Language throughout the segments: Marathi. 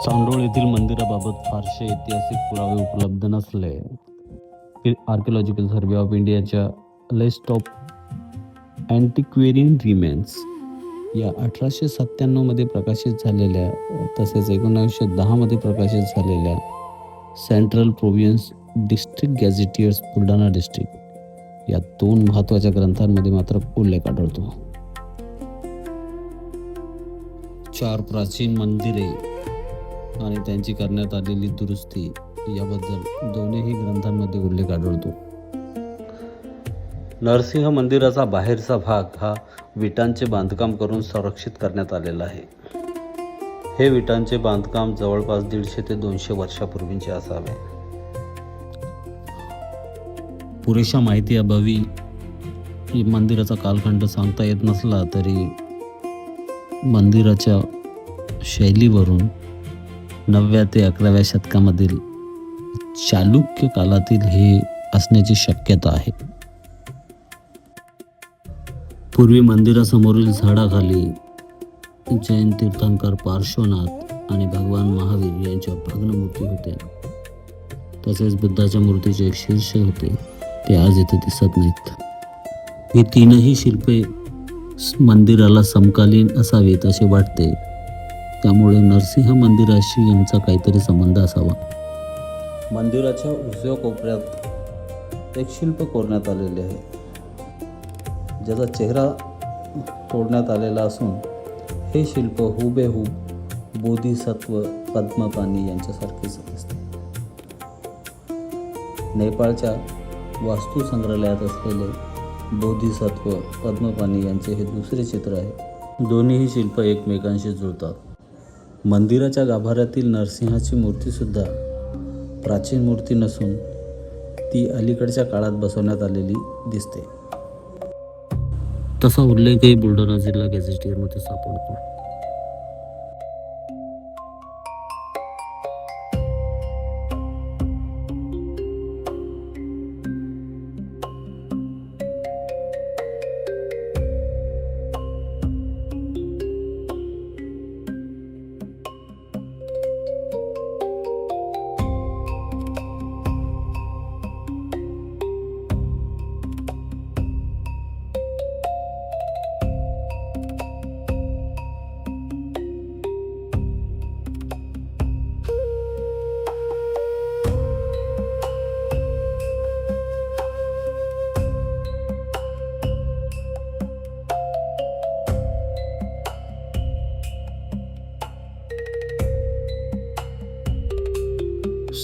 चांडोळ येथील मंदिराबाबत फारसे ऐतिहासिक पुरावे उपलब्ध नसले. आर्किओलॉजिकल सर्व्हे ऑफ इंडियाच्या लिस्ट ऑफ अँटिक्वेरियन रिमेन्स या 1897 मध्ये प्रकाशित झालेल्या तसेच 1910 मध्ये प्रकाशित झालेल्या Central Provinces District Gazetteers Buldhana District या 2 महत्त्वाच्या ग्रंथांमध्ये मात्र उल्लेख आढळतो. 4 प्राचीन मंदिरे आणि त्यांची करण्यात आलेली दुरुस्ती याबद्दल दोन्ही ग्रंथांमध्ये उल्लेख आढळतो. नरसिंह मंदिराचा बाहेरचा भाग हा विटांचे बांधकाम करून संरक्षित करण्यात आलेला आहे. हे विटांचे बांधकाम जवळपास 150 ते 200 वर्षापूर्वीचे असावे. पुरेशा माहिती अभावी मंदिराचा कालखंड सांगता येत नसला तरी मंदिराच्या शैलीवरून 9व्या ते 11व्या शतकामधील चालुक्य कालातील हे असण्याची शक्यता आहे. पूर्वी मंदिरासमोरील झाडाखाली जैन तीर्थंकर पार्श्वनाथ आणि भगवान महावीर यांच्या भग्नमूर्ती होत्या. तसेच बुद्धाच्या मूर्तीचे एक शीर्ष होते, ते आज इथे दिसत नाहीत. ही 3ही शिल्पे मंदिराला समकालीन असावीत असे वाटते. त्यामुळे नरसिंह मंदिराशी यांचा काहीतरी संबंध असावा. मंदिराच्या उजव्या कोपऱ्यात एक शिल्प कोरण्यात आलेले आहे, ज्याचा चेहरा तोडण्यात आलेला असून हे शिल्प हुबेहूब बोधिसत्व पद्मपानी यांच्यासारखेच दिसते. नेपाळच्या वास्तू संग्रहालयात असलेले बोधिसत्व पद्मपानी यांचे हे दुसरे चित्र आहे. दोन्ही शिल्प एकमेकांशी जुळतात. मंदिराच्या गाभाऱ्यातील नरसिंहाची मूर्तीसुद्धा प्राचीन मूर्ती नसून ती अलीकडच्या काळात बसवण्यात आलेली दिसते. तसा उल्लेखही बुलढाणा जिल्हा गॅझेटियरमध्ये सापडतो.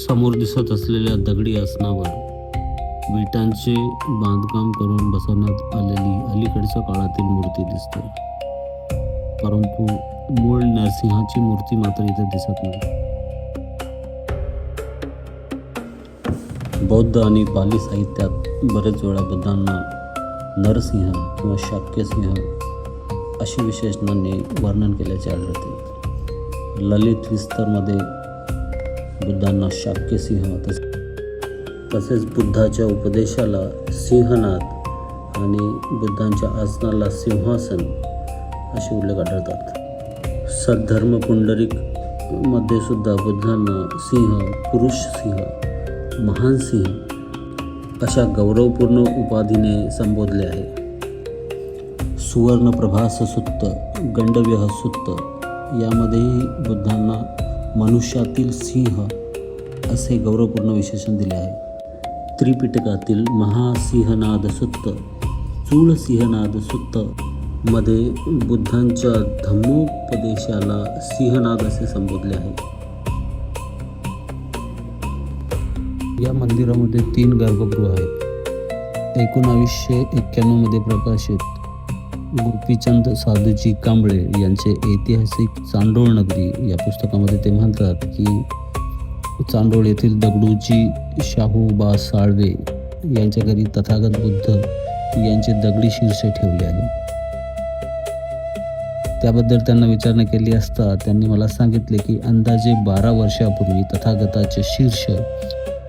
समोर दिसत असलेल्या दगडी आसनावर विटांचे बांधकाम करून बसवण्यात आलेली अलीकडच्या काळातील मूर्ती दिसते. परंतु मूळ नरसिंहाची मूर्ती मात्र इथे दिसत नाही. बौद्ध आणि पाली साहित्यात बरेच वेळा बुद्धांना नरसिंह किंवा शाक्यसिंह अशी विशेषणांनी वर्णन केल्याचे आढळते. ललित विस्तरमध्ये बुद्धांना शाक्यसिंह तसेच बुद्धाच्या उपदेशाला सिंहनाद आणि बुद्धांच्या आसनाला सिंहासन असे उल्लेख आढळतात. सद्धर्म पुंडरीक मध्ये सुद्धा बुद्धांना सिंह, पुरुष सिंह, महान सिंह अशा गौरवपूर्ण उपाधीने संबोधले आहे. सुवर्णप्रभास सुत्त, गंडव्यह सुत्त यामध्येही बुद्धांना मनुष्यातील सिंह असे गौरवपूर्ण विशेषण दिले आहे. त्रिपिटकातील महासिंहनाद सुत्त, चूळ सिंहनाद सुत्त मध्ये बुद्धांच्या धम्मोपदेशाला सिंहनाद असे संबोधले आहे. या मंदिरामध्ये 3 गर्भगृह आहेत. 1991 मध्ये प्रकाशित गोपीचंद साधूजी कांबळे यांचे ऐतिहासिक चांडोळ नगरी या पुस्तकामध्ये ते म्हणतात की चांडोळ येथील दगडूजी शाहूबा साळवे यांच्या घरी तथागत बुद्ध यांचे दगडी शीर्ष ठेवले आहे. त्याबद्दल त्यांना विचारणा केली असता त्यांनी मला सांगितले की अंदाजे 12 वर्षापूर्वी तथागताचे शीर्ष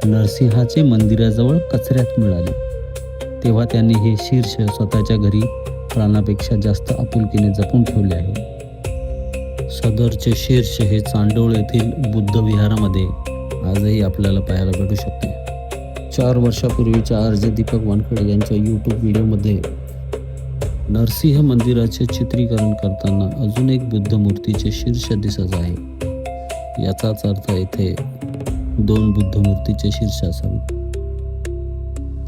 नरसिंहाचे मंदिराजवळ कचऱ्यात मिळाले. तेव्हा त्यांनी हे शीर्ष स्वतःच्या घरी प्राणापेक्षा जास्त आपुलकीने जपून ठेवले आहे. सदरचे शीर्ष हे चांडोळ येथील बुद्ध विहारामध्ये आजही आपल्याला पाहायला भेटू शकते. 4 वर्षापूर्वीच्या आरजे दीपक वानखेडे यांच्या यूट्यूब व्हिडिओमध्ये नरसिंह मंदिराचे चित्रीकरण करताना अजून एक बुद्ध मूर्तीचे शीर्ष दिसत आहे. याचाच अर्थ येथे 2 बुद्ध मूर्तीचे शीर्ष असावे.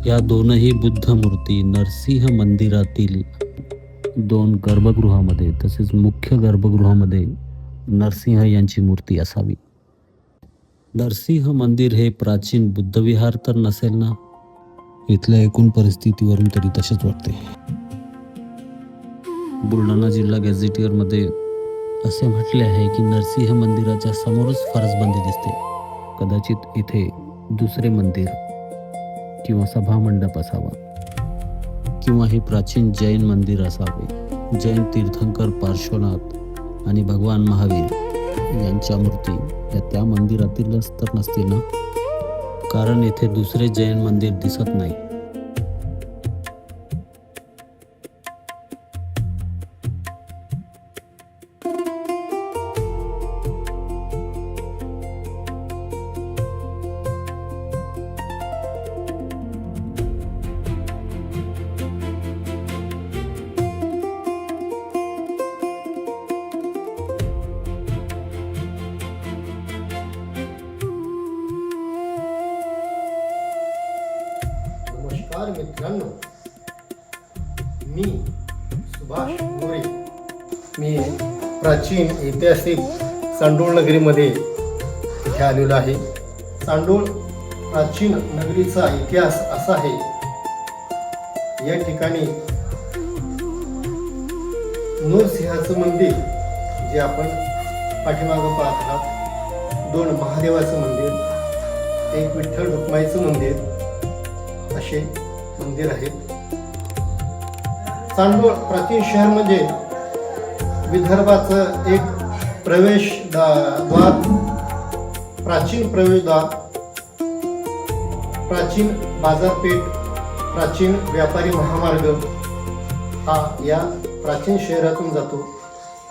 या दोनही बुद्ध मूर्ती नरसिंह मंदिरातील 2 गर्भगृहामध्ये तसेच मुख्य गर्भगृहामध्ये नरसिंह यांची मूर्ती असावी. नरसिंह मंदिर हे प्राचीन बुद्धविहार तर नसेल ना? इथल्या एकूण परिस्थितीवरून तरी तसेच वाटते. बुलढाणा जिल्हा गॅझेटियरमध्ये असे म्हटले आहे की नरसिंह मंदिराच्या समोरच फरसबंदी दिसते. कदाचित इथे दुसरे मंदिर किंवा सभामंडप असावा किंवा हे प्राचीन जैन मंदिर असावे. जैन तीर्थंकर पार्श्वनाथ आणि भगवान महावीर यांच्या मूर्ती या त्या मंदिरातीलच तर नसतील ना? कारण येथे दुसरे जैन मंदिर दिसत नाही. नमस्कार मित्रांनो, मी सुभाष मोरे. मी प्राचीन ऐतिहासिक चांडोळ नगरीमध्ये इथे आलेलो आहे. चांडोळ प्राचीन नगरीचा इतिहास असा आहे, या ठिकाणी नरसिंहाचं मंदिर जे आपण पाठीमागं पाहत आहात, 2 महादेवाचं मंदिर, एक विठ्ठल रुक्माईचं मंदिर असे मंदिर आहे. चांडोळ प्राचीन शहर म्हणजे विदर्भाचं एक प्रवेशद्वार, प्राचीन प्रवेशद्वार, प्राचीन बाजारपेठ, प्राचीन व्यापारी महामार्ग हा या प्राचीन शहरातून जातो.